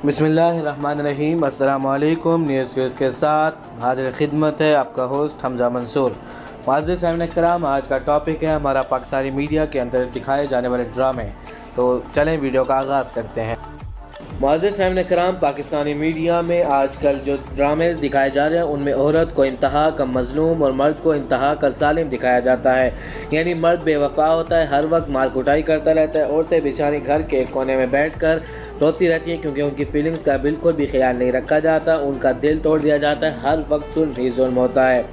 बिस्मिल्लाहिर्रहमानिर्रहीम। अस्सलाम वालेकुम। न्यूज़ व्यूज़ के साथ हाजिर खिदमत है आपका होस्ट हमजा मंसूर। मुअज़्ज़िज़ साहिबान किराम, आज का टॉपिक है हमारा पाकिस्तानी मीडिया के अंदर दिखाए जाने वाले ड्रामे। तो चलें वीडियो का आगाज़ करते हैं। मुअज़्ज़िज़ साहिबान किराम, पाकिस्तानी मीडिया में आजकल जो ड्रामे दिखाए जा रहे हैं उनमें औरत को इंतहा का मजलूम और मर्द को इंतहा का जालिम दिखाया जाता है। यानी मर्द बेवफा होता है, हर वक्त मार कुटाई करता रहता है। औरतें बेचारी घर के एक कोने में बैठकर रोती रहती हैं क्योंकि उनकी फीलिंग्स का बिल्कुल भी ख्याल नहीं रखा जाता, उनका दिल तोड़ दिया जाता है, हर वक्त जुल्म ही जुल्म होता है।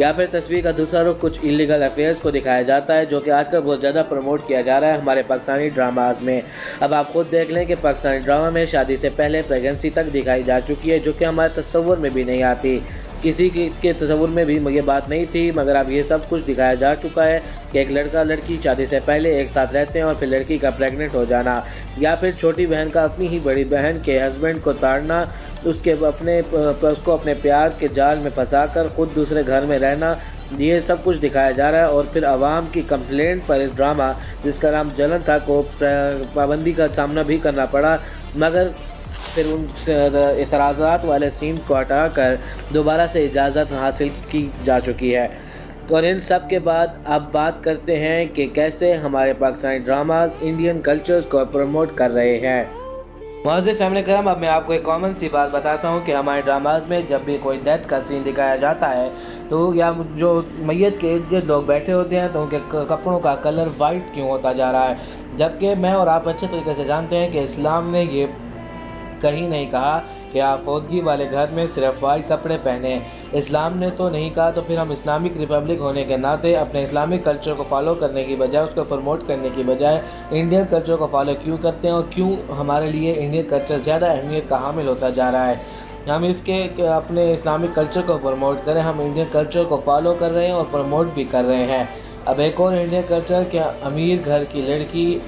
या फिर तस्वीर का दूसरा रुख कुछ इलीगल अफेयर्स को दिखाया जाता है, जो कि आजकल बहुत ज़्यादा प्रमोट किया जा रहा है हमारे पाकिस्तानी ड्रामाज में। अब आप खुद देख लें कि पाकिस्तानी ड्रामा में शादी से पहले प्रेगनेंसी तक दिखाई जा चुकी है, जो कि हमारे तस्वुर में भी नहीं आती। किसी के तस्वुर में भी ये बात नहीं थी, मगर अब ये सब कुछ दिखाया जा चुका है कि एक लड़का लड़की शादी से पहले एक साथ रहते हैं और फिर लड़की का प्रेग्नेंट हो जाना, या फिर छोटी बहन का अपनी ही बड़ी बहन के हस्बैंड को ताड़ना, उसको अपने प्यार के जाल में फंसाकर खुद दूसरे घर में रहना, ये सब कुछ दिखाया जा रहा है। और फिर आवाम की कंप्लेंट पर इस ड्रामा, जिसका नाम जलन था, को पाबंदी का सामना भी करना पड़ा, मगर फिर उन एतराज़ात वाले सीन को हटाकर दोबारा से इजाज़त हासिल की जा चुकी है। और इन सब के बाद अब बात करते हैं कि कैसे हमारे पाकिस्तानी ड्रामाज इंडियन कल्चर्स को प्रमोट कर रहे हैं। मुअज़्ज़िज़ साहिबान किराम, अब मैं आपको एक कॉमन सी बात बताता हूँ कि हमारे ड्रामाज में जब भी कोई डेथ का सीन दिखाया जाता है तो या जो मैयत के इर्द गिर्द लोग बैठे होते हैं तो उनके कपड़ों का कलर वाइट क्यों होता जा रहा है, जबकि मैं और आप अच्छे तरीके से जानते हैं कि इस्लाम ने ये कहीं नहीं कहा कि आप फौतगी वाले घर में सिर्फ वाइट कपड़े पहने। इस्लाम ने तो नहीं कहा, तो फिर हम इस्लामिक रिपब्लिक होने के नाते अपने इस्लामिक कल्चर को फॉलो करने की बजाय, उसको प्रमोट करने की बजाय इंडियन कल्चर को फॉलो क्यों करते हैं, और क्यों हमारे लिए इंडियन कल्चर ज़्यादा अहमियत का हामिल होता जा रहा है। हम इसके अपने इस्लामिक कल्चर को प्रमोट करें, हम इंडियन कल्चर को फॉलो कर रहे हैं और प्रमोट भी कर रहे हैं। अब एक और इंडियन कल्चर, क्या अमीर घर की लड़की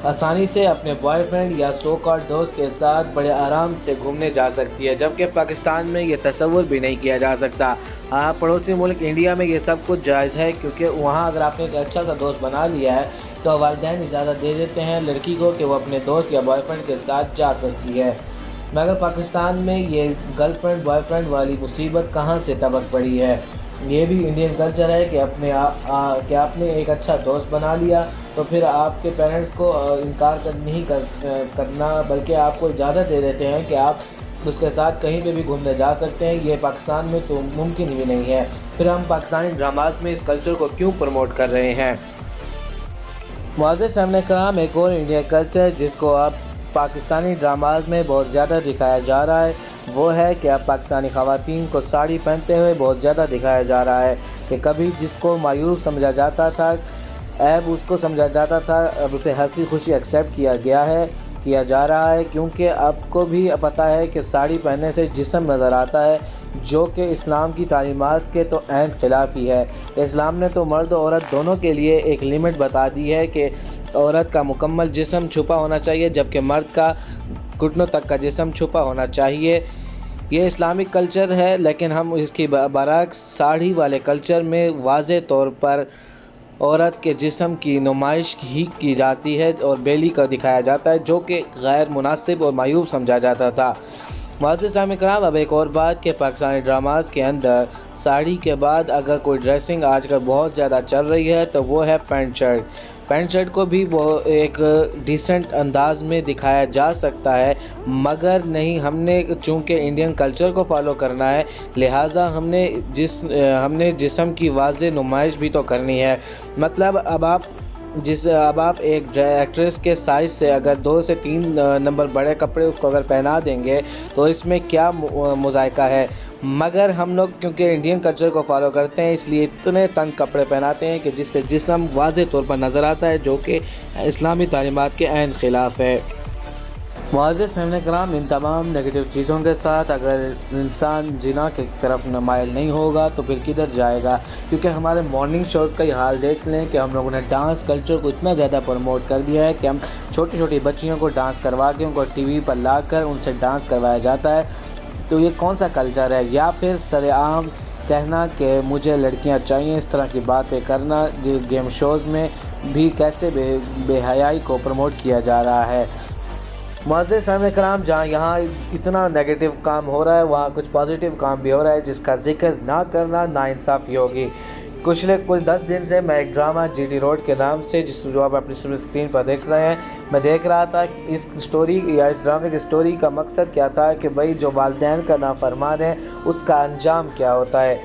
आसानी से अपने बॉयफ्रेंड या सो कॉल्ड दोस्त के साथ बड़े आराम से घूमने जा सकती है, जबकि पाकिस्तान में ये तस्वुर भी नहीं किया जा सकता। हाँ, पड़ोसी मुल्क इंडिया में ये सब कुछ जायज़ है, क्योंकि वहाँ अगर आपने एक अच्छा सा दोस्त बना लिया है तो वालिदैन इजाज़त दे देते हैं लड़की को कि वो अपने दोस्त या बॉयफ्रेंड के साथ जा सकती है। मगर पाकिस्तान में ये गर्लफ्रेंड बॉयफ्रेंड वाली मुसीबत कहाँ से टपक पड़ी है। ये भी इंडियन कल्चर है कि कि आपने एक अच्छा दोस्त बना लिया तो फिर आपके पेरेंट्स को इनकार नहीं करना, बल्कि आपको इजाज़त दे देते हैं कि आप उसके साथ कहीं पे भी घूमने जा सकते हैं। ये पाकिस्तान में तो मुमकिन भी नहीं है। फिर हम पाकिस्तानी ड्रामाज में इस कल्चर को क्यों प्रमोट कर रहे हैं। मुअज़्ज़िज़ साहिबान किराम, एक और इंडियन कल्चर जिसको अब पाकिस्तानी ड्रामाज में बहुत ज़्यादा दिखाया जा रहा है वो है कि अब पाकिस्तानी ख़वातीन को साड़ी पहनते हुए बहुत ज़्यादा दिखाया जा रहा है। कि कभी जिसको मायूस समझा जाता था, ऐब उसको समझा जाता था, अब उसे हंसी खुशी एक्सेप्ट किया जा रहा है, क्योंकि आपको भी पता है कि साड़ी पहनने से जिस्म नज़र आता है, जो कि इस्लाम की तालीमात के तो ऐन खिलाफ ही है। इस्लाम ने तो मर्द और औरत दोनों के लिए एक लिमिट बता दी है कि औरत का मुकम्मल जिस्म छुपा होना चाहिए, जबकि मर्द का घुटनों तक का जिस्म छुपा होना चाहिए। ये इस्लामिक कल्चर है, लेकिन हम इसकी बरअक्स साड़ी वाले कल्चर में वाज़े तौर पर औरत के जिस्म की नुमाइश ही की जाती है और बेली का दिखाया जाता है, जो कि गैर मुनासिब और मायूब समझा जाता था। मुअज़्ज़िज़ साहिबान किराम, अब एक और बात कि पाकिस्तानी ड्रामाज के अंदर साड़ी के बाद अगर कोई ड्रेसिंग आजकल बहुत ज़्यादा चल रही है तो वो है पैंट शर्ट। पैंट शर्ट को भी वो एक डिसेंट अंदाज में दिखाया जा सकता है, मगर नहीं, हमने चूँकि इंडियन कल्चर को फॉलो करना है, लिहाजा हमने जिस्म की वाज़े नुमाइश भी तो करनी है। मतलब अब आप एक एक्ट्रेस के साइज़ से अगर 2 से 3 नंबर बड़े कपड़े उसको अगर पहना देंगे तो इसमें क्या मुज़ायका है। मगर हम लोग क्योंकि इंडियन कल्चर को फॉलो करते हैं, इसलिए इतने तंग कपड़े पहनाते हैं कि जिससे जिस्म वाज़े तौर पर नज़र आता है, जो कि इस्लामी तालीमात के ऐन खिलाफ है। मुअज़्ज़िज़ साहिबान किराम, इन तमाम नेगेटिव चीज़ों के साथ अगर इंसान जिना की तरफ माइल नहीं होगा तो फिर किधर जाएगा। क्योंकि हमारे मॉर्निंग शो का ही हाल देख लें कि हम लोगों ने डांस कल्चर को इतना ज़्यादा प्रमोट कर दिया है कि हम छोटी छोटी बच्चियों को डांस करवा के उनको टीवी पर ला कर उनसे डांस करवाया जाता है। तो ये कौन सा कल्चर है। या फिर सरेआम कहना कि मुझे लड़कियां चाहिए, इस तरह की बातें करना, जो गेम शोज़ में भी कैसे बेहयाई को प्रमोट किया जा रहा है। معزز سامعین کرام، جہاں یہاں اتنا نیگیٹو کام ہو رہا ہے وہاں کچھ پازیٹیو کام بھی ہو رہا ہے جس کا ذکر نہ کرنا ناانصافی ہوگی۔ کچھ 10 دن سے میں ایک ڈرامہ جی ٹی روڈ کے نام سے جو آپ اپنی اسکرین پر دیکھ رہے ہیں، میں دیکھ رہا تھا کہ اس اسٹوری یا اس ڈرامے کی اسٹوری کا مقصد کیا تھا کہ بھائی جو والدین کا نافرمان ہے اس کا انجام کیا ہوتا ہے۔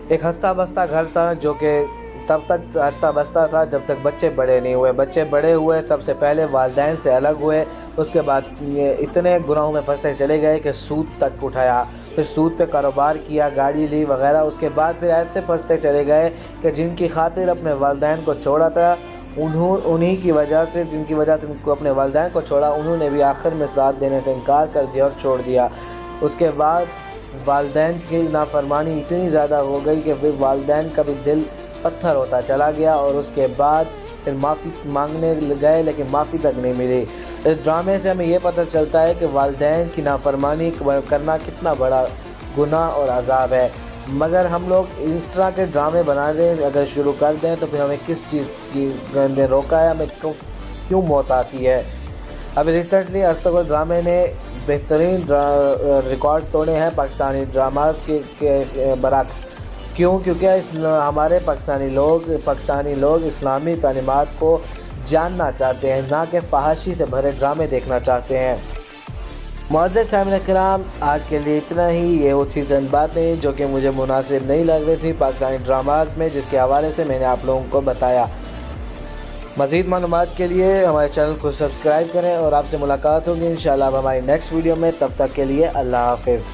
ایک ہنستا بستا گھر تھا جو کہ تب تک ہنستا بستا تھا جب تک بچے بڑے نہیں ہوئے۔ بچے بڑے ہوئے، سب سے پہلے والدین سے الگ ہوئے، اس کے بعد اتنے گناہوں میں پھنستے چلے گئے کہ سود تک اٹھایا، پھر سود پہ کاروبار کیا، گاڑی لی وغیرہ۔ اس کے بعد پھر ایسے پھنستے چلے گئے کہ جن کی خاطر اپنے والدین کو چھوڑا تھا، انہی کی وجہ سے جن کی وجہ سے ان کو اپنے والدین کو چھوڑا، انہوں نے بھی آخر میں ساتھ دینے سے انکار کر دیا اور چھوڑ دیا۔ اس کے بعد والدین کی نافرمانی اتنی زیادہ ہو گئی کہ پھر والدین کا بھی دل پتھر ہوتا چلا گیا، اور اس کے بعد پھر معافی مانگنے گئے لیکن معافی تک نہیں ملی۔ اس ڈرامے سے ہمیں یہ پتہ چلتا ہے کہ والدین کی نافرمانی کرنا کتنا بڑا گناہ اور عذاب ہے، مگر ہم لوگ اس طرح کے ڈرامے بنا دیں اگر شروع کر دیں تو پھر ہمیں کس چیز کی نے روکا ہے، ہمیں کیوں موت آتی ہے۔ ابھی ریسنٹلی ارطغرل ڈرامے نے بہترین ریکارڈ توڑے ہیں پاکستانی ڈراماز کے برعکس۔ کیونکہ ہمارے پاکستانی لوگ اسلامی تعلیمات کو جاننا چاہتے ہیں، نہ کہ فحاشی سے بھرے ڈرامے دیکھنا چاہتے ہیں۔ معزز سامعین کرام، آج کے لیے اتنا ہی۔ یہ وہ چند باتیں جو کہ مجھے مناسب نہیں لگ رہی تھی پاکستانی ڈراماز میں، جس کے حوالے سے میں نے آپ لوگوں کو بتایا۔ مزید معلومات کے لیے ہمارے چینل کو سبسکرائب کریں، اور آپ سے ملاقات ہوگی انشاءاللہ ہماری نیکسٹ ویڈیو میں۔ تب تک کے لیے اللہ حافظ۔